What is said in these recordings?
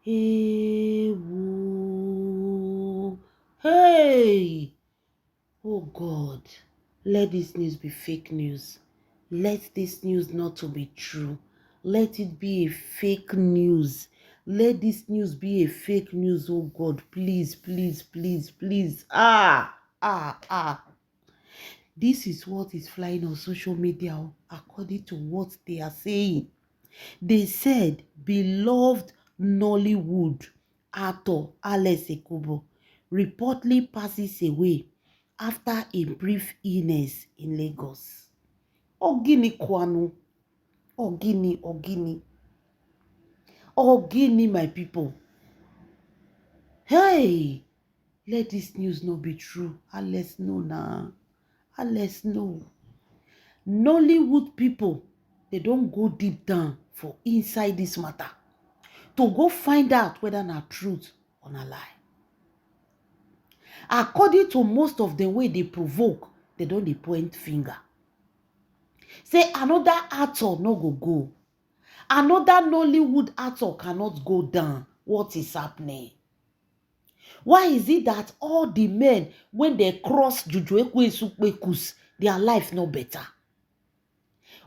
Hey, woo. Hey! Oh God, let this news be fake news. Let this news not to be true. Let it be a fake news. Let this news be a fake news, oh God. Please, please, please, please. Ah. This is what is flying on social media according to what they are saying. They said beloved Nollywood actor Alex Ekubo reportedly passes away after a brief illness in Lagos. Ogini Kwanu. Ogini, my people. Hey, let this news not be true. Alex know now. Alex know. Nollywood people, they don't go deep down for inside this matter to go find out whether na truth or na lie. According to most of the way they provoke, they don't dey point finger. Say another actor no go. Another Nollywood actor cannot go down. What is happening? Why is it that all the men, when they cross Juju Ekwensu Kpekus, their life no better?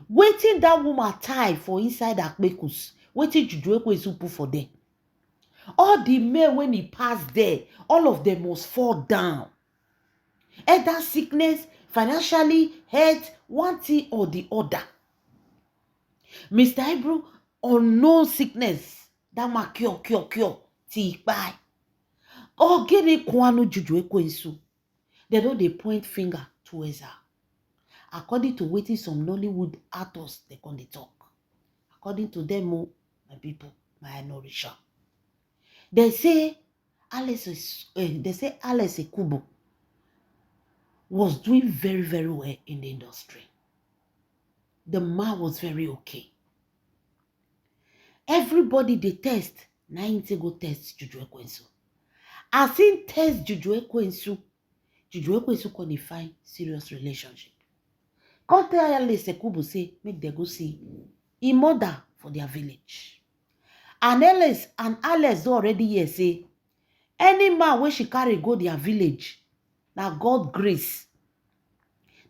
Waiting that woman tie for inside her Kpekus, waiting Juju Ekwensu put for them. All the men, when he passed there, all of them must fall down. Either sickness, financially, health, one thing or the other. Mr. Ebru, unknown sickness, that ma cure, till bye. Ogini Kwanu Juju Ekwensu. They don't they point finger towards her. According to waiting some Nollywood actors, they can talk. According to them, my people, my anorisha. They say Alex Ekubo was doing very, very well in the industry. The man was very okay. Everybody they test, na him go test Juju Ekwensu. As him test Juju Ekwensu can find serious relationship. Come tell Alex Ekubo say make them go see him mother for their village. And Alex already here say any man wey she carry go their village, na God grace.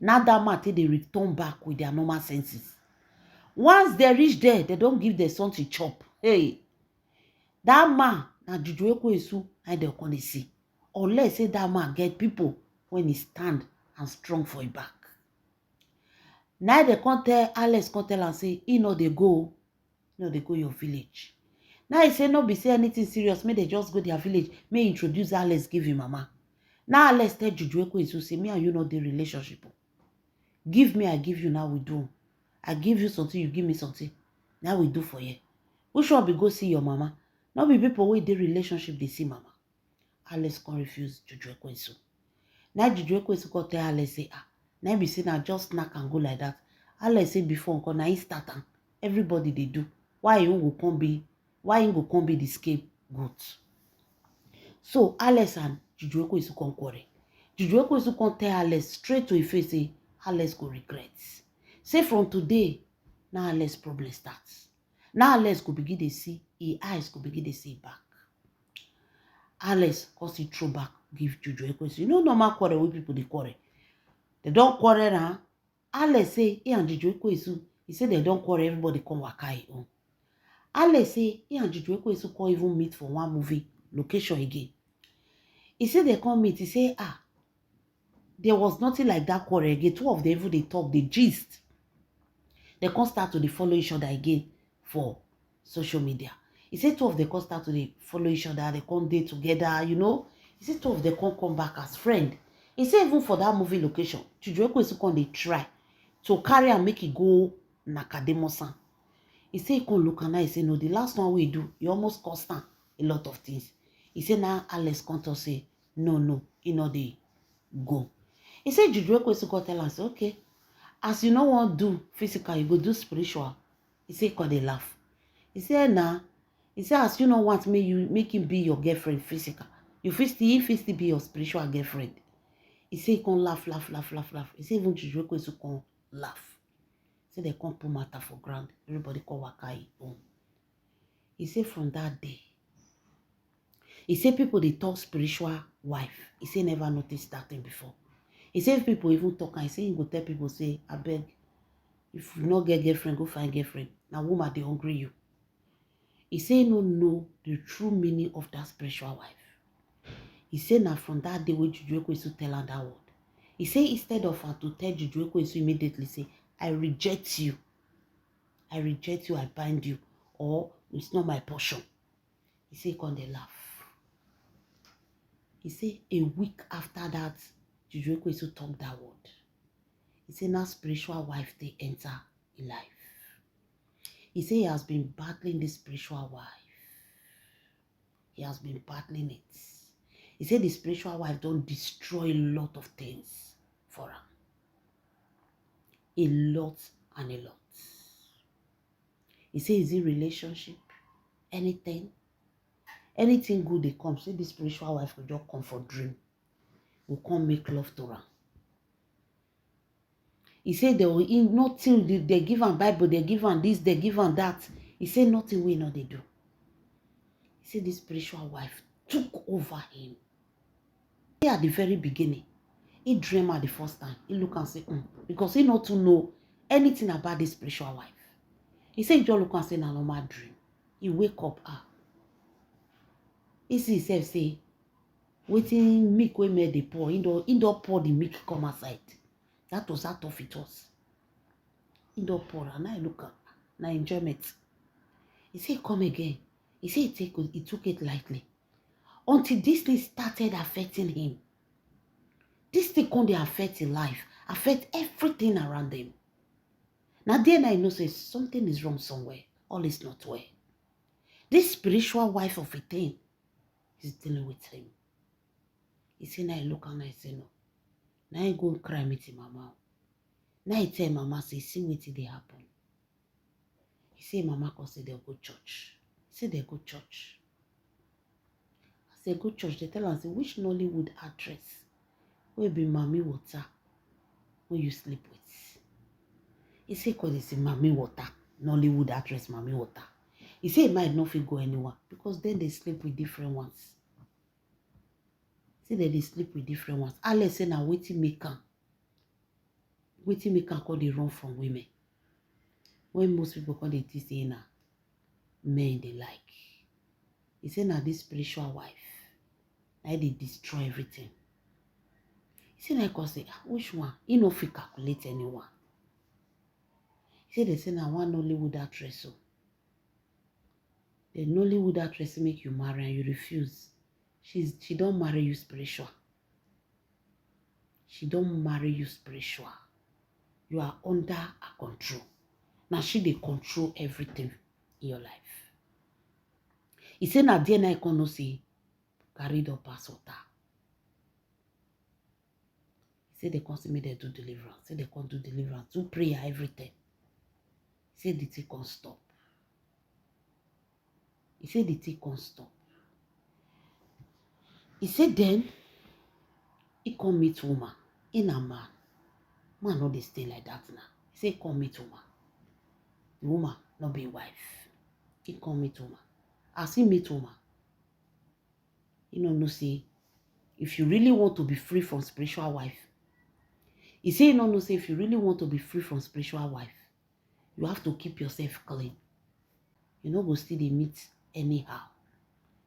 Now that man they return back with their normal senses. Once they reach there, they don't give their son to chop. Hey, that man, na Juju Ekwensu, and they can see. Unless say that man get people when he stand and strong for his back. Now they can't tell Alex, can't tell and say, he know they go your village. Now he say no be say anything serious, may they just go their village, may introduce Alex, give him mama. Now Alex tell Juju Ekwensu, say me and you know the relationship. Give me, I give you, now we do. I give you something, you give me something. Now we do for you. Which one be go see your mama? Not be people with the relationship they see mama. Alex can refuse Juju Ekwensu. Now Juju Ekwensu can tell Alex say, now be say now just snack and go like that. Alex say before now he start am. Everybody they do. Why you go come be the scapegoat? So Alex and Juju Ekwensu can quarrel. Juju Ekwensu can tell Alex straight to his face say Alex go regret. Say from today, now Alex problem starts. Now Alex go begin to see, his eyes go begin to see back. Alex, cause he throw back, give Juju Ekwensu. You know normal quarrel with people they quarrel. They don't quarrel now. Alex say, he and Juju Ekwensu, he say they don't quarrel, everybody come waka home. Alex say, he and Juju Ekwensu can't even meet for one movie location again. He said they can't meet. He say, there was nothing like that quarrel again. Two of them even they talk, they gist. They can't start to follow each other again for social media. He said two of them can't start to follow each other. They can't date together, you know. He said two of them can't come back as friends. He said even for that movie location, Juju Ekwensu can they try to carry and make it go Nakademosan. He said he can look and I say no, the last one we do, he almost cost a lot of things. He said now Alex Conto say no, he know they go. He said Juju Ekwensu can tell us, okay, as you know what do physical, you go do spiritual. He said, cause they laugh. He said, nah. He said, as you know want make him be your girlfriend physical. You still be your spiritual girlfriend. He said, he can laugh. He said, even Juju Ekwensu can laugh. He said, they can't put matter for ground. Everybody can waka home. He said, from that day, He say people they talk spiritual wife. He say never noticed that thing before. He say if people even talk, and he say he go tell people say, I beg, if you not get girlfriend, go find girlfriend. Now woman they hungry you. He say no know the true meaning of that spiritual wife. He say now from that day when Juju Ekwensu tell her that word. He say instead of her to tell Juju Ekwensu immediately say, I reject you. I reject you, I bind you, or it's not my portion. He say come they laugh. He say a week after that, Juju Ekwensu talk that word. He say now spiritual wife they enter in life. He say he has been battling this spiritual wife. He has been battling it. He said the spiritual wife don't destroy a lot of things for him. A lot and a lot. He said, is it relationship? Anything good they come. Say the spiritual wife will just come for dream. Will come make love to her. He said they will nothing they give him Bible, they give him this, they give him that. He said nothing we know they do. He said this spiritual wife took over him. At the very beginning, he dreamed at the first time. He look and say, because he not to know anything about this spiritual wife. He said, just look and say, na normal dream. He wake up, he see himself say, waiting milk we made the pour. He don't pour the milk come outside. That was how tough it was. He don't pour, and I look at, na enjoyment. He said, come again. He said he took it lightly. Until this thing started affecting him. This thing can affect his life, affect everything around him. Now then I know say something is wrong somewhere. All is not well. This spiritual wife of a thing is dealing with him. He say now I look and I say no. Now I go and cry with him mama. Now I tell mama say see what they happen. He say mama can say they go church. He say they go church. They go church, they tell her, say, which Nollywood actress will be Mami Water when you sleep with? He say, because it's a Mami Water, Nollywood actress Mami Water. He say, it might not fit go anywhere because then they sleep with different ones. Say that they sleep with different ones. Alex say, now waiting maker call they run from women. When most people call they say, now men they like. He say, now this spiritual wife. Now they destroy everything. He said, I can say, which one? He no fit calculate anyone. He said, they say, now one Nollywood actress. So the Nollywood actress make you marry and you refuse. She don't marry you spiritual. She don't marry you spiritual. You are under her control. Now she they control everything in your life. He said, now dear I can say, carried up pass water. He said they can't see me they do deliverance. Say they can't do deliverance, do prayer, everything. He said the thing can't stop. He said the thing can't stop. He said then he come meet woman in a man. Man not they stay like that now. He said come meet woman. The woman not be wife. He come meet woman. As he meet woman, you know say if you really want to be free from spiritual wife, he say no say if you really want to be free from spiritual wife, you have to keep yourself clean. You know go still they meet anyhow.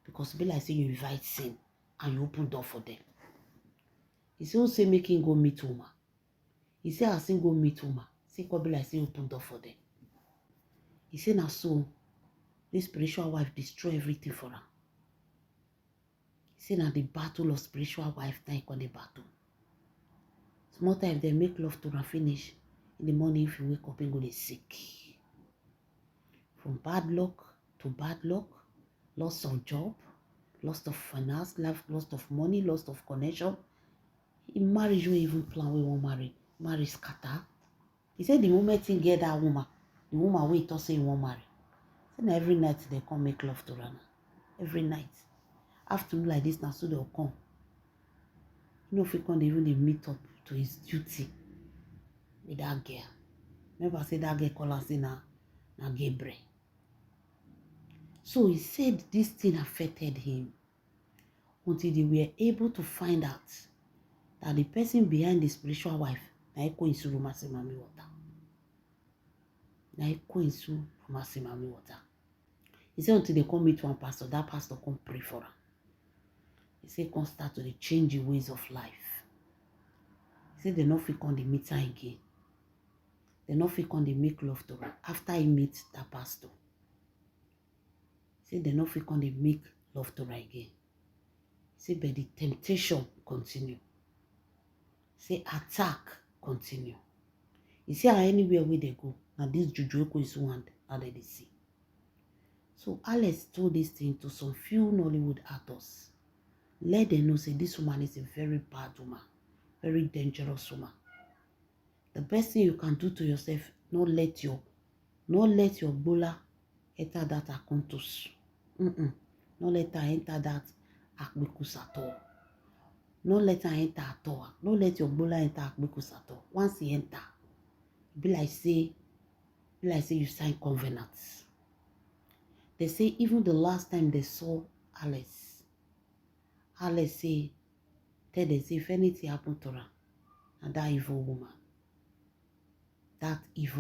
Because be like say you invite sin and you open door for them. He say make him go meet woman. He say as him go meet woman, say come be like say open door for them. He say now so this spiritual wife destroy everything for her. He say now the battle of spiritual wife now he call the battle. Small time they make love to her finish. In the morning if you wake up and go they sick. From bad luck to bad luck, loss of job, loss of finance, loss of money, loss of connection. In marriage you even plan we won't marry scatter. He said the moment he get that woman, the woman wait to say he won't marry. So now every night they come make love to her. Every night. Afternoon like this now so they'll come. You know if he can't even meet up to his duty with that girl. Remember I said that girl call her say na Gabriel. So he said this thing affected him. until they were able to find out that the person behind the spiritual wife na Ekwensu Rumasi Mami Water. Na Ekwensu Rumasi Mami Water. He said until they come meet one pastor, that pastor come pray for her. He said come start to change the ways of life. He said they not fit on the meet her again. They not fit on the make love to her after he meets that pastor. He said they not fit on the make love to her again. He said but the temptation continue. Say attack continue. You see how anywhere where they go, now this juju is one and they see. So Alex told this thing to some few Nollywood actors. Let them know say this woman is a very bad woman, very dangerous woman. The best thing you can do to yourself, not let your bola enter that akuntus. Not let her enter that akbekus at all. Not let her enter at all. Don't let your bola enter akbekus at all. Once he enter, be like say you sign covenants. They say even the last time they saw Alice say, tell them say if anything happened to her, and that evil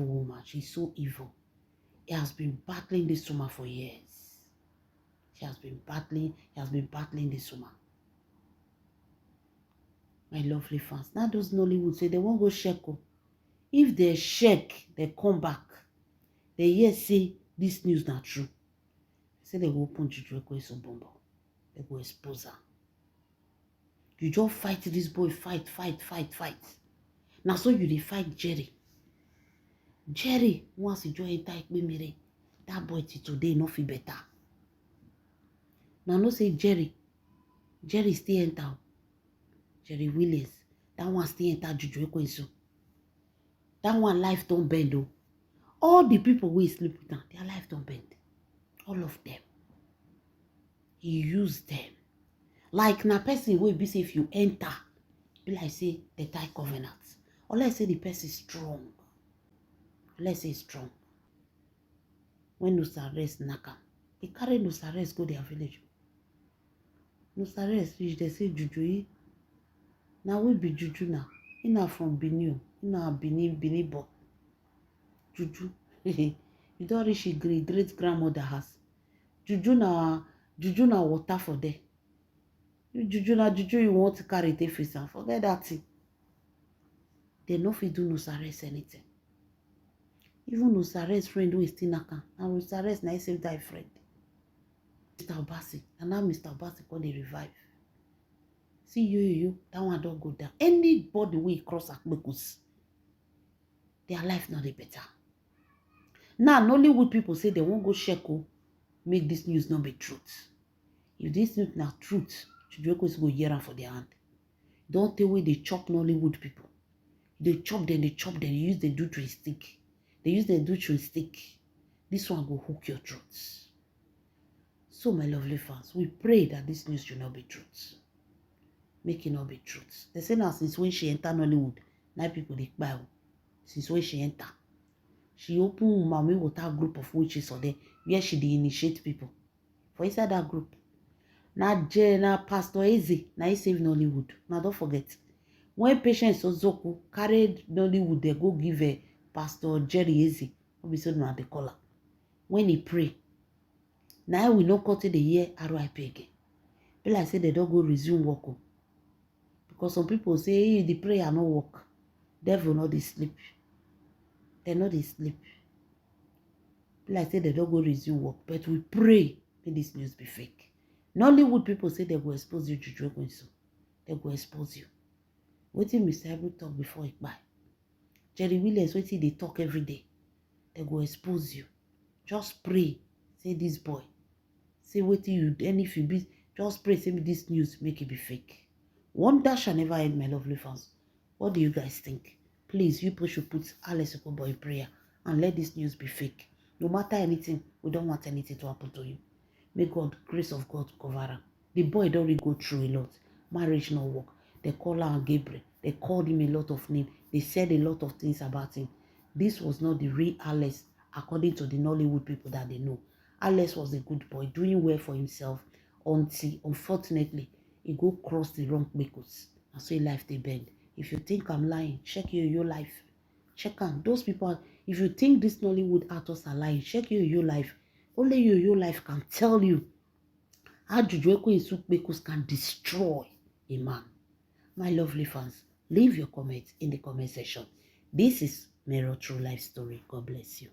woman, she's so evil. He has been battling this woman for years. He has been battling this woman. My lovely fans. Now those Nollywood say they won't go check. If they check, they come back. They hear say this news not true. Say they go open Juju Ekwensu bomb. They go expose her. You just fight this boy, fight. Now so you dey fight Jerry. Jerry, once you join enter Ekpemere, that boy till today no feel better. Now no say Jerry still enter. Jerry Williams, that one still enter Juju Ekwensu. That one life don't bend though. All the people who sleep with them, their life don't bend. All of them. He used them. Like na person wey be say if you enter, be like say they tie covenants. Or let's say the person is strong. Let's say strong. When Nusarest Naka, they carry Nusarest go their village. Nusarest reach, they say Juju. Now we be Juju now. He not from Benin. He not Benin but Juju. You don't reach your great grandmother house. Juju na water for there. Juju you want to carry the face and forget that thing. They no fit do Nusarest anything. Even Nusarest friend who is still Naka. And Nusarest na save that friend. Mr. Obasi. And now Mr. Obasi call the revive. See you, that one don't go down. Anybody will cross Akbekus, their life not the better. Now, Nollywood people say they won't go check make this news not be truth. If this news not truth, Juju Ekwensu go hear for their hand. Don't tell where they chop Nollywood people. They chop them, they use the do to a stick. They use the do to a stick. This one go hook your throats. So, my lovely fans, we pray that this news should not be truth. Make it not be truth. They say now since when she enter Nollywood, now people dey buy. Since when she enter, she open Mami Water group of witches or there where she dey initiate people. For inside that group, now Pastor Eze, now he save Nollywood. Now don't forget, when Patience Ozoku carried Nollywood, they go give a Pastor Jerry Eze, who be so now the caller. When he pray, now we no cut the year RIP again. Be like say they don't go resume work. Because some people say, hey, the prayer no work. Devil not they sleep. They not they sleep. Like say they don't go resume work. But we pray may this news be fake. Nollywood people say they will expose you, Juju Ekwensu. They will expose you. What did Mr. Ebru talk before it buy? Jerry Williams, what did they talk every day? They will expose you. Just pray. Say this boy. Say what you do. And if you be, just pray. Say this news make it be fake. Wonder shall never end, my lovely fans. What do you guys think? Please, you should put Alex Okoboy in prayer and let this news be fake. No matter anything, we don't want anything to happen to you. May God, grace of God, cover him. The boy don't really go through a lot. Marriage no work. They call her Gabriel. They called him a lot of names. They said a lot of things about him. This was not the real Alex, according to the Nollywood people that they know. Alex was a good boy, doing well for himself until, unfortunately, he go cross the wrong kpekus. And so life they bend. If you think I'm lying, check your life. Check on those people. If you think these Nollywood actors are lying, check your life. Only your life can tell you how Juju Ekwensu kpekus can destroy a man. My lovely fans, leave your comments in the comment section. This is Mero True Life Story. God bless you.